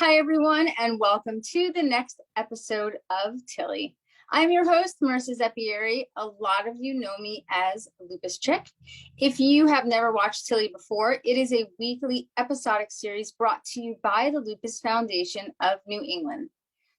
Hi, everyone, and welcome to the next episode of Tilly. I'm your host, Marissa Zeppieri. A lot of you know me as Lupus Chick. If you have never watched Tilly before, it is a weekly episodic series brought to you by the Lupus Foundation of New England.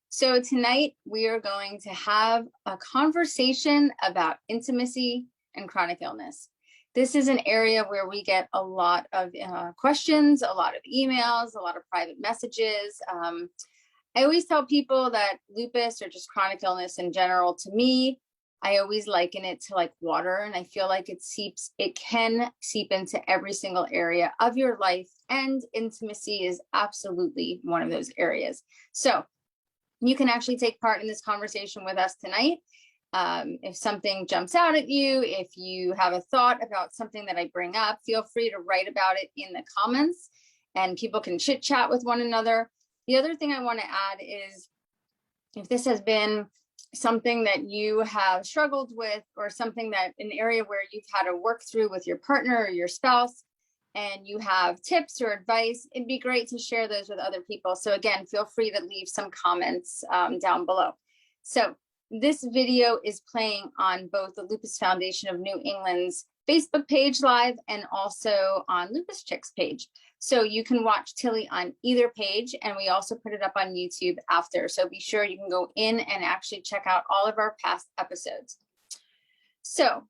So tonight we are going to have a conversation about intimacy and chronic illness. This is an area where we get a lot of questions, a lot of emails, a lot of private messages. I always tell people that lupus or just chronic illness in general, to me, I always liken it to like water, and I feel like it can seep into every single area of your life, and intimacy is absolutely one of those areas. So you can actually take part in this conversation with us tonight. If something jumps out at you, if you have a thought about something that I bring up, feel free to write about it in the comments and people can chit chat with one another. The other thing I want to add is if this has been something that you have struggled with, or something that an area where you've had to work through with your partner or your spouse, and you have tips or advice, it'd be great to share those with other people. So again, feel free to leave some comments down below. So this video is playing on both the Lupus Foundation of New England's Facebook page live and also on Lupus Chick's page. So you can watch Tilly on either page, and we also put it up on YouTube after. So be sure you can go in and actually check out all of our past episodes. So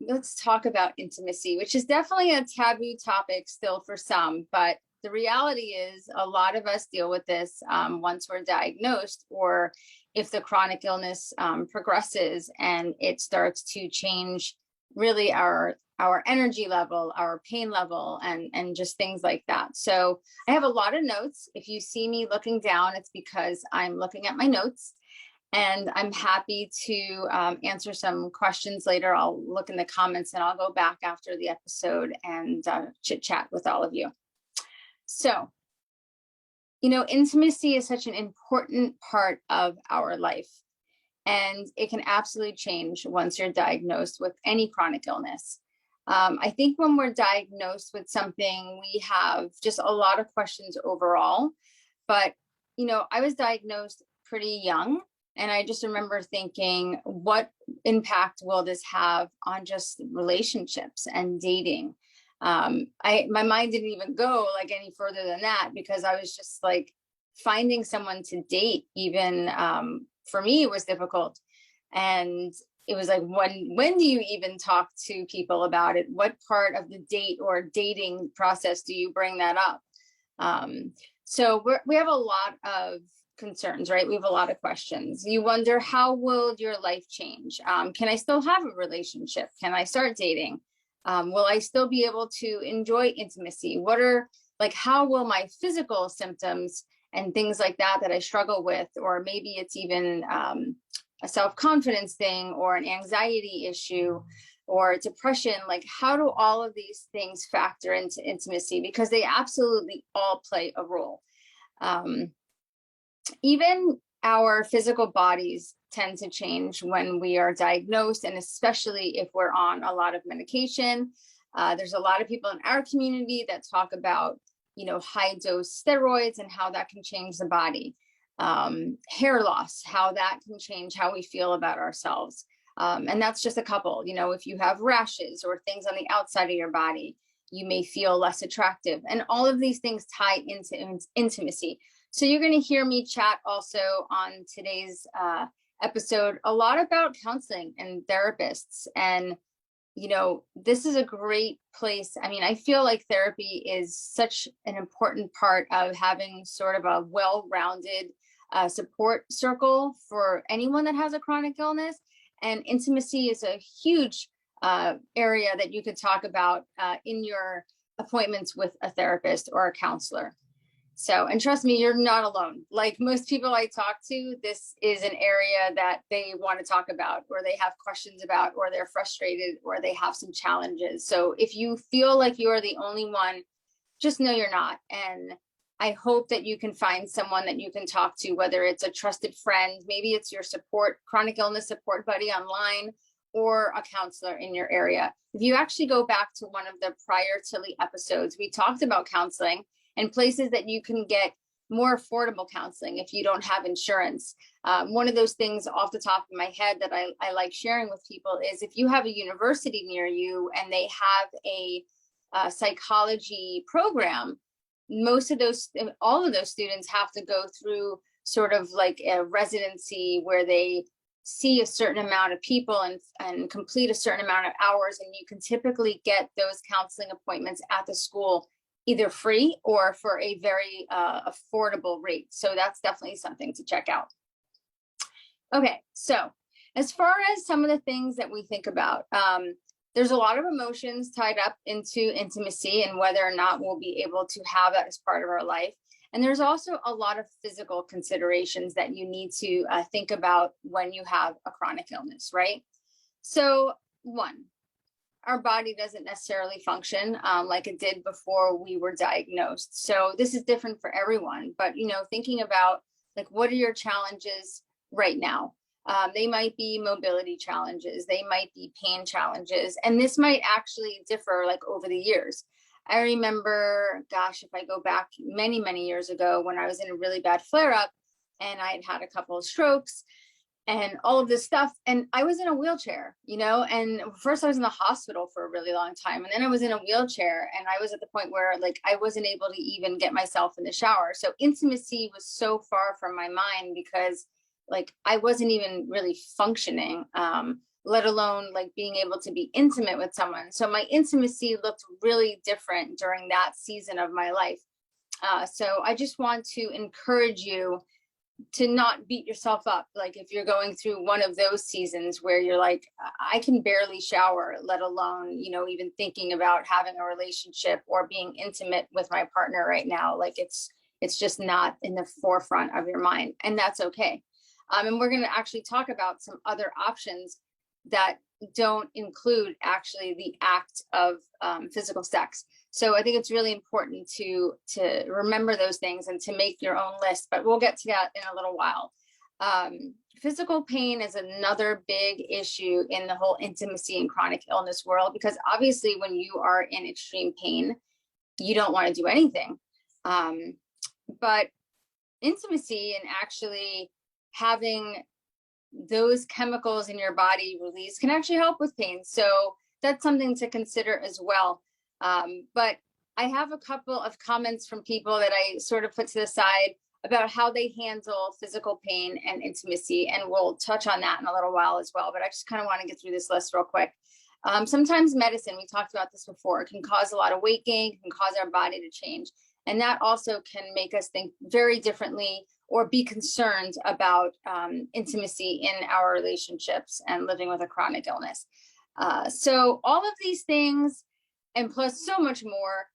let's talk about intimacy, which is definitely a taboo topic still for some, but the reality is a lot of us deal with this once we're diagnosed, or if the chronic illness progresses and it starts to change really our energy level, our pain level, and just things like that. So I have a lot of notes. If you see me looking down, it's because I'm looking at my notes, and I'm happy to answer some questions later. I'll look in the comments and I'll go back after the episode and chit chat with all of you. So, you know, intimacy is such an important part of our life, and it can absolutely change once you're diagnosed with any chronic illness. I think when we're diagnosed with something, we have just a lot of questions overall, but, you know, I was diagnosed pretty young, and I just remember thinking, what impact will this have on just relationships and dating? My mind didn't even go like any further than that, because I was just like finding someone to date, even for me, it was difficult. And it was like, when do you even talk to people about it? What part of the date or dating process do you bring that up? So we have a lot of concerns, right? We have a lot of questions. You wonder, how will your life change? Can I still have a relationship? Can I start dating? Will I still be able to enjoy intimacy? How will my physical symptoms and things like that I struggle with, or maybe it's even a self-confidence thing, or an anxiety issue, or depression, like how do all of these things factor into intimacy? Because they absolutely all play a role. Even our physical bodies tend to change when we are diagnosed, and especially if we're on a lot of medication. There's a lot of people in our community that talk about, you know, high dose steroids and how that can change the body. Hair loss, how that can change how we feel about ourselves. And that's just a couple. You know, if you have rashes or things on the outside of your body, you may feel less attractive. And all of these things tie into intimacy. So you're going to hear me chat also on today's episode a lot about counseling and therapists. And, you know, this is a great place. I mean, I feel like therapy is such an important part of having sort of a well-rounded support circle for anyone that has a chronic illness. And intimacy is a huge area that you could talk about in your appointments with a therapist or a counselor. So, and trust me, you're not alone. Like most people I talk to, this is an area that they want to talk about, or they have questions about, or they're frustrated, or they have some challenges. So if you feel like you're the only one, just know you're not. And I hope that you can find someone that you can talk to, whether it's a trusted friend, maybe it's your chronic illness support buddy online, or a counselor in your area. If you actually go back to one of the prior Tilly episodes, we talked about counseling and places that you can get more affordable counseling if you don't have insurance. One of those things off the top of my head that I like sharing with people is if you have a university near you and they have a psychology program, all of those students have to go through sort of like a residency where they see a certain amount of people and complete a certain amount of hours. And you can typically get those counseling appointments at the school either free or for a very affordable rate. So that's definitely something to check out. Okay, so as far as some of the things that we think about, there's a lot of emotions tied up into intimacy and whether or not we'll be able to have that as part of our life. And there's also a lot of physical considerations that you need to think about when you have a chronic illness, right? So one, our body doesn't necessarily function like it did before we were diagnosed. So this is different for everyone, but thinking about like, what are your challenges right now? They might be mobility challenges, they might be pain challenges, and this might actually differ like over the years. I remember, gosh, if I go back many, many years ago when I was in a really bad flare-up and I had a couple of strokes and all of this stuff, and I was in a wheelchair, and first I was in the hospital for a really long time, and then I was in a wheelchair, and I was at the point where like I wasn't able to even get myself in the shower. So intimacy was so far from my mind because like I wasn't even really functioning, let alone like being able to be intimate with someone. So my intimacy looked really different during that season of my life. So I just want to encourage you to not beat yourself up. Like if you're going through one of those seasons where you're like, I can barely shower, let alone, even thinking about having a relationship or being intimate with my partner right now. Like it's just not in the forefront of your mind, and that's okay. And we're going to actually talk about some other options that don't include actually the act of physical sex. So I think it's really important to remember those things and to make your own list, but we'll get to that in a little while. Physical pain is another big issue in the whole intimacy and chronic illness world, because obviously when you are in extreme pain, you don't want to do anything. But intimacy and actually having those chemicals in your body release can actually help with pain. So that's something to consider as well. But I have a couple of comments from people that I sort of put to the side about how they handle physical pain and intimacy, and we'll touch on that in a little while as well. But I just kind of want to get through this list real quick. Sometimes medicine, we talked about this before, can cause a lot of weight gain, can cause our body to change. And that also can make us think very differently or be concerned about intimacy in our relationships and living with a chronic illness. So all of these things, and plus so much more,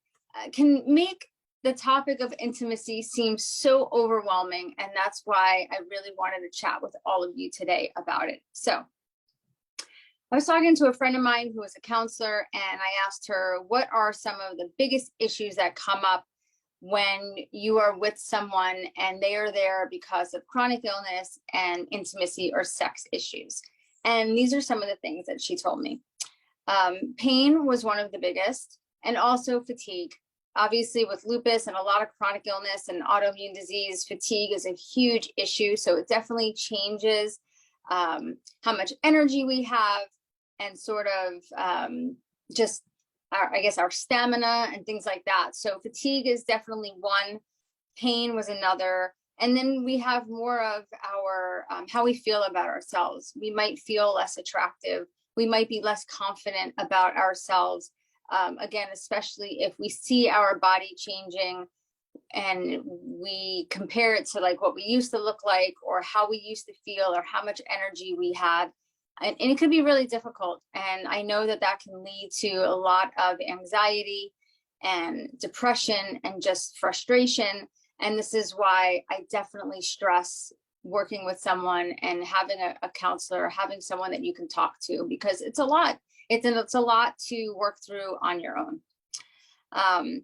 can make the topic of intimacy seem so overwhelming. And that's why I really wanted to chat with all of you today about it. So I was talking to a friend of mine who is a counselor, and I asked her, what are some of the biggest issues that come up when you are with someone and they are there because of chronic illness and intimacy or sex issues? And these are some of the things that she told me. Pain was one of the biggest, and also fatigue. Obviously with lupus and a lot of chronic illness and autoimmune disease, fatigue is a huge issue. So it definitely changes how much energy we have and sort of just our stamina and things like that. So fatigue is definitely one. Pain was another. And then we have more of our, how we feel about ourselves. We might feel less attractive. We might be less confident about ourselves. Again, especially if we see our body changing and we compare it to like what we used to look like or how we used to feel or how much energy we had. And it could be really difficult. And I know that that can lead to a lot of anxiety and depression and just frustration. And this is why I definitely stress working with someone and having a counselor, having someone that you can talk to, because it's a lot. It's a lot to work through on your own.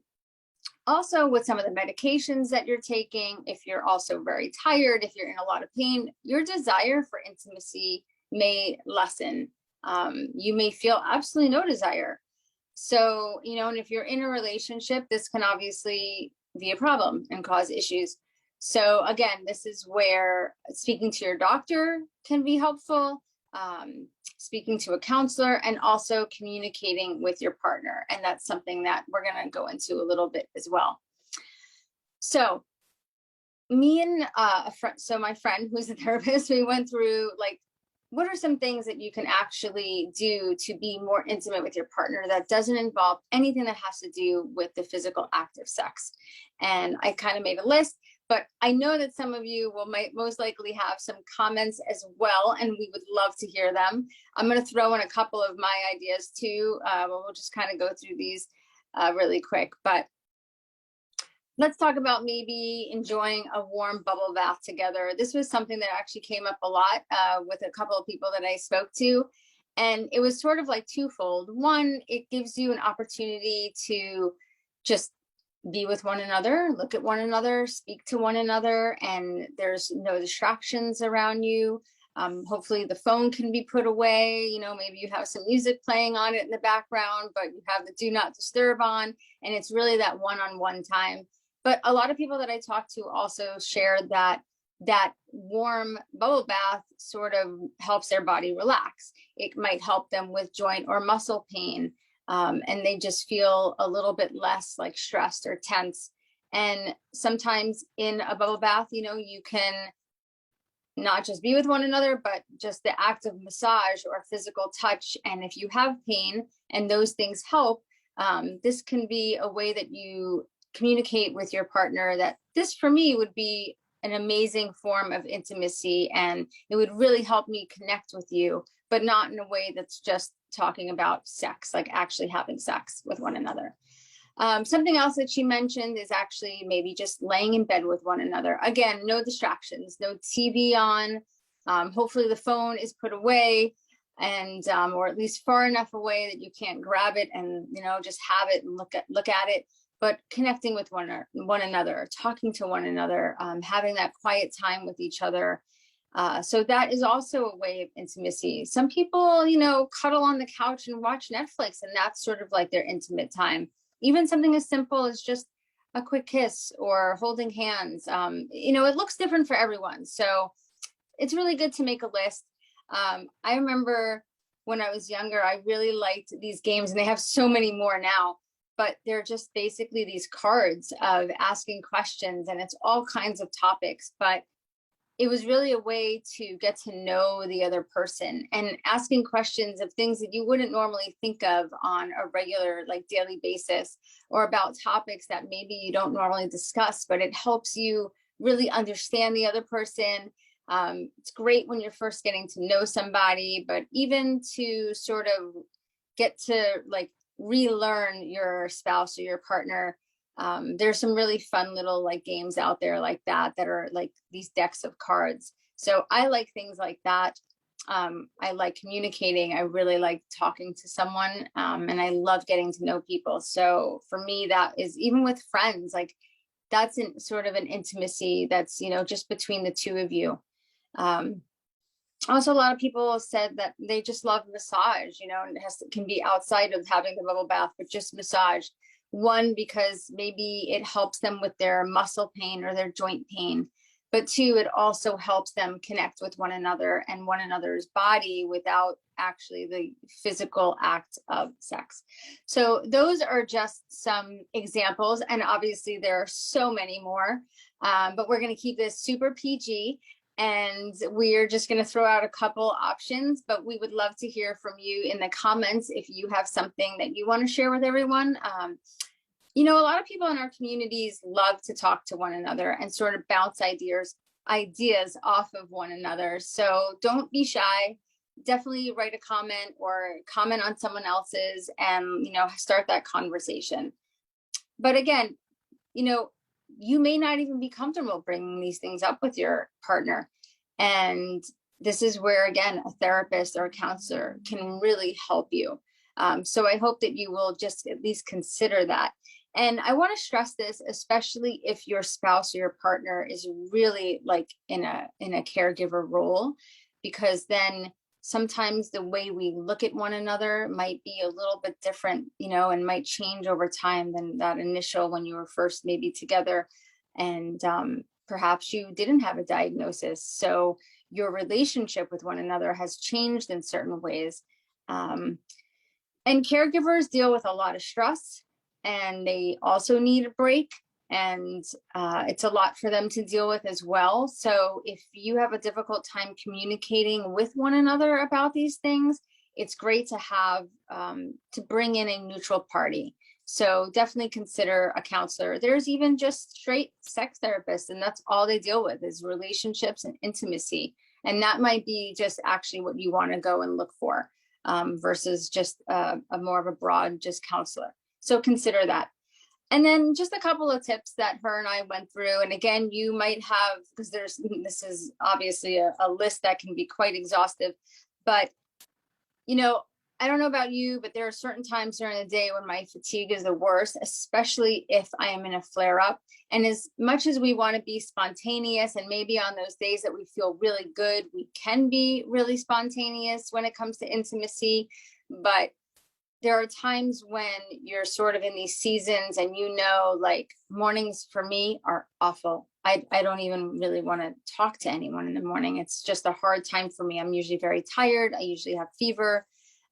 Also, with some of the medications that you're taking, if you're also very tired, if you're in a lot of pain, your desire for intimacy may lessen. You may feel absolutely no desire. So, and if you're in a relationship, this can obviously be a problem and cause issues. So again, this is where speaking to your doctor can be helpful, speaking to a counselor, and also communicating with your partner. And that's something that we're going to go into a little bit as well. So me and my friend who's a therapist, we went through like, what are some things that you can actually do to be more intimate with your partner that doesn't involve anything that has to do with the physical act of sex? And I kind of made a list, but I know that some of you might most likely have some comments as well, and we would love to hear them. I'm going to throw in a couple of my ideas too. We'll just kind of go through these really quick, but let's talk about maybe enjoying a warm bubble bath together. This was something that actually came up a lot with a couple of people that I spoke to. And it was sort of like twofold. One, it gives you an opportunity to just be with one another, look at one another, speak to one another, and there's no distractions around you. Hopefully the phone can be put away. You know, maybe you have some music playing on it in the background, but you have the do not disturb on, and it's really that one-on-one time. But a lot of people that I talked to also shared that warm bubble bath sort of helps their body relax. It might help them with joint or muscle pain, and they just feel a little bit less like stressed or tense. And sometimes in a bubble bath, you know, you can not just be with one another, but just the act of massage or physical touch. And if you have pain and those things help, this can be a way that you communicate with your partner that this for me would be an amazing form of intimacy, and it would really help me connect with you, but not in a way that's just talking about sex, like actually having sex with one another. Something else that she mentioned is actually maybe just laying in bed with one another. Again, no distractions, no TV on. Hopefully the phone is put away, and or at least far enough away that you can't grab it and, you know, just have it and look at it. But connecting with one another, talking to one another, having that quiet time with each other. So that is also a way of intimacy. Some people, you know, cuddle on the couch and watch Netflix, and that's sort of like their intimate time. Even something as simple as just a quick kiss or holding hands. You know, it looks different for everyone. So it's really good to make a list. I remember when I was younger, I really liked these games, and they have so many more now. But they're just basically these cards of asking questions, and it's all kinds of topics. But it was really a way to get to know the other person and asking questions of things that you wouldn't normally think of on a regular, like daily basis, or about topics that maybe you don't normally discuss, but it helps you really understand the other person. It's great when you're first getting to know somebody, but even to sort of get to like relearn your spouse or your partner. There's some really fun little like games out there like that are like these decks of cards. So I like things like that. I like communicating. I really like talking to someone, and I love getting to know people. So for me, that is, even with friends, like that's sort of an intimacy that's, you know, just between the two of you. Also, a lot of people said that they just love massage, you know, and can be outside of having the bubble bath, but just massage. One, because maybe it helps them with their muscle pain or their joint pain, but two, it also helps them connect with one another and one another's body without actually the physical act of sex. So those are just some examples, and obviously there are so many more, but we're going to keep this super PG. And we're just going to throw out a couple options, but we would love to hear from you in the comments if you have something that you want to share with everyone. You know, a lot of people in our communities love to talk to one another and sort of bounce ideas off of one another. So don't be shy. Definitely write a comment or comment on someone else's and, you know, start that conversation. But again, you know, you may not even be comfortable bringing these things up with your partner. And this is where, again, a therapist or a counselor can really help you. So I hope that you will just at least consider that. And I want to stress this, especially if your spouse or your partner is really like in a caregiver role, because then sometimes the way we look at one another might be a little bit different, you know, and might change over time than that initial when you were first maybe together. And perhaps you didn't have a diagnosis, so your relationship with one another has changed in certain ways. And caregivers deal with a lot of stress, and they also need a break, and it's a lot for them to deal with as well. So if you have a difficult time communicating with one another about these things, it's great to have to bring in a neutral party. So definitely consider a counselor. There's even just straight sex therapists, and that's all they deal with is relationships and intimacy. And that might be just actually what you want to go and look for, versus just a more of a broad just counselor. So consider that. And then just a couple of tips that her and I went through. And again, you might have, because this is obviously a list that can be quite exhaustive, but I don't know about you, but there are certain times during the day when my fatigue is the worst, especially if I am in a flare up. And as much as we want to be spontaneous, and maybe on those days that we feel really good, we can be really spontaneous when it comes to intimacy. But there are times when you're sort of in these seasons and like mornings for me are awful. I don't even really want to talk to anyone in the morning. It's just a hard time for me. I'm usually very tired. I usually have fever.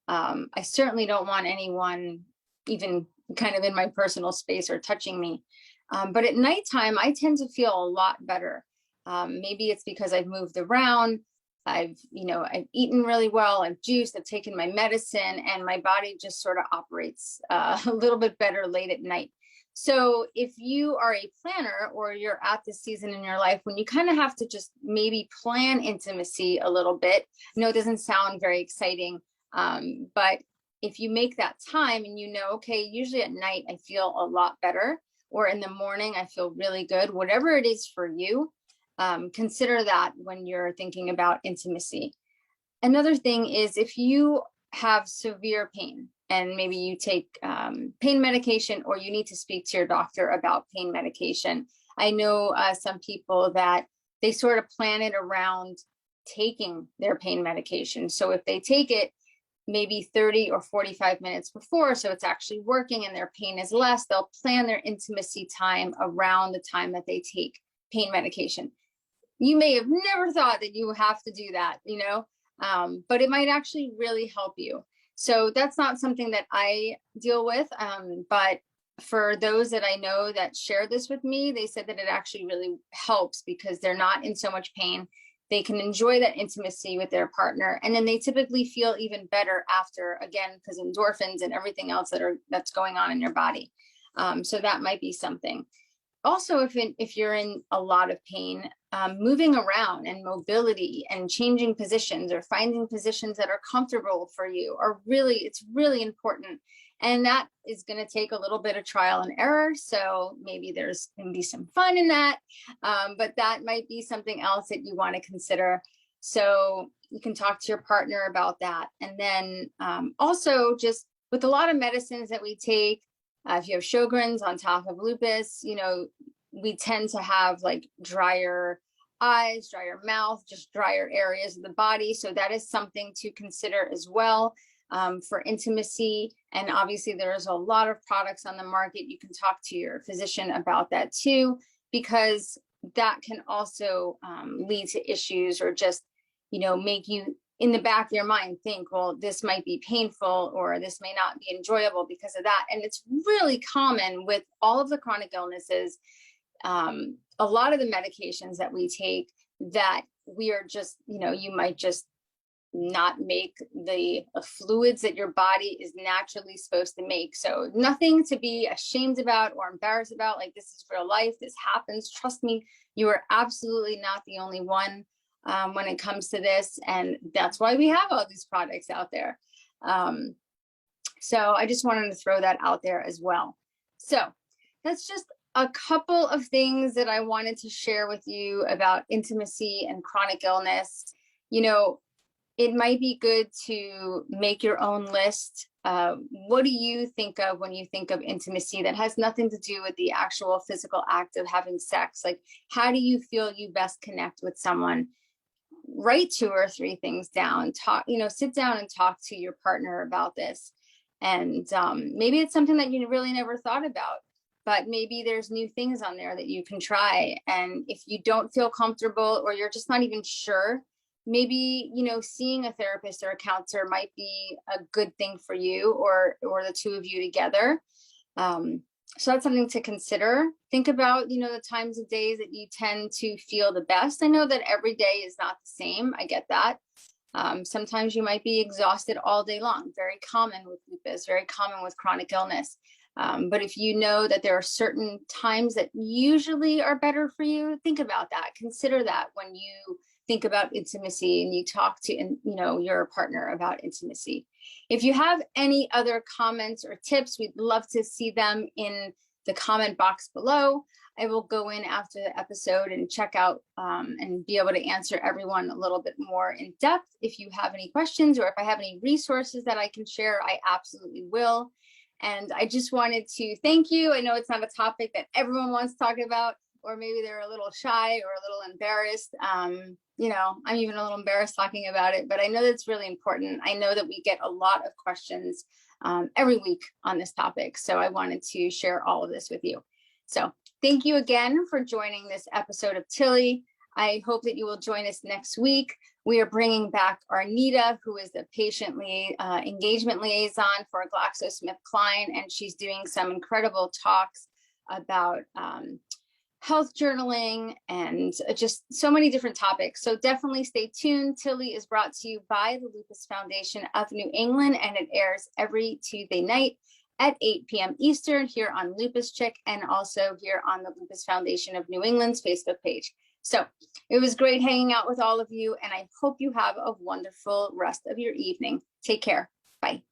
I certainly don't want anyone even kind of in my personal space or touching me. But at nighttime, I tend to feel a lot better. Maybe it's because I've moved around. I've eaten really well. I've juiced, I've taken my medicine, and my body just sort of operates a little bit better late at night. So if you are a planner, or you're at this season in your life when you kind of have to just maybe plan intimacy a little bit, I know it doesn't sound very exciting, but if you make that time and okay, usually at night I feel a lot better, or in the morning I feel really good, whatever it is for you, consider that when you're thinking about intimacy. Another thing is, if you have severe pain and maybe you take pain medication, or you need to speak to your doctor about pain medication. I know some people that they sort of plan it around taking their pain medication. So if they take it maybe 30 or 45 minutes before, so it's actually working and their pain is less, they'll plan their intimacy time around the time that they take pain medication. You may have never thought that you have to do that, but it might actually really help you. So that's not something that I deal with, but for those that I know that shared this with me, they said that it actually really helps because they're not in so much pain. They can enjoy that intimacy with their partner, and then they typically feel even better after, again, because endorphins and everything else that's going on in your body. So that might be something. Also, if you're in a lot of pain, moving around and mobility and changing positions or finding positions that are comfortable for you it's really important. And that is going to take a little bit of trial and error. So maybe there's going to be some fun in that, but that might be something else that you want to consider. So you can talk to your partner about that. And then also, just with a lot of medicines that we take, if you have Sjogren's on top of lupus, we tend to have like drier eyes, drier mouth, just drier areas of the body. So that is something to consider as well, for intimacy. And obviously there's a lot of products on the market. You can talk to your physician about that too, because that can also lead to issues, or just, make you in the back of your mind think, well, this might be painful, or this may not be enjoyable because of that. And it's really common with all of the chronic illnesses, a lot of the medications that we take, that we are just, you might just not make the fluids that your body is naturally supposed to make. So nothing to be ashamed about or embarrassed about. Like, this is real life. This happens. Trust me, you are absolutely not the only one when it comes to this. And that's why we have all these products out there. So I just wanted to throw that out there as well. So that's just a couple of things that I wanted to share with you about intimacy and chronic illness. It might be good to make your own list. What do you think of when you think of intimacy that has nothing to do with the actual physical act of having sex? Like, how do you feel you best connect with someone? Write 2 or 3 things down. Talk, sit down and talk to your partner about this. And maybe it's something that you really never thought about. but maybe there's new things on there that you can try. And if you don't feel comfortable, or you're just not even sure, maybe, you know, seeing a therapist or a counselor might be a good thing for you, or the two of you together. So that's something to consider. Think about, you know, the times of days that you tend to feel the best. I know that every day is not the same. I get that. Sometimes you might be exhausted all day long. Very common with lupus, very common with chronic illness. But if you know that there are certain times that usually are better for you, think about that. Consider that when you think about intimacy and you talk to, you know, your partner about intimacy. If you have any other comments or tips, we'd love to see them in the comment box below. I will go in after the episode and check out and be able to answer everyone a little bit more in depth. If you have any questions, or if I have any resources that I can share, I absolutely will. And I just wanted to thank you. I know it's not a topic that everyone wants to talk about, or maybe they're a little shy or a little embarrassed. You know, I'm even a little embarrassed talking about it, but I know that's really important. I know that we get a lot of questions every week on this topic. So I wanted to share all of this with you. So thank you again for joining this episode of Tilly. I hope that you will join us next week. We are bringing back Arnita, who is the patient engagement liaison for GlaxoSmithKline, and she's doing some incredible talks about health journaling and just so many different topics. So definitely stay tuned. Tilly is brought to you by the Lupus Foundation of New England, and it airs every Tuesday night at 8 p.m. Eastern here on Lupus Chick, and also here on the Lupus Foundation of New England's Facebook page. So it was great hanging out with all of you, and I hope you have a wonderful rest of your evening. Take care. Bye.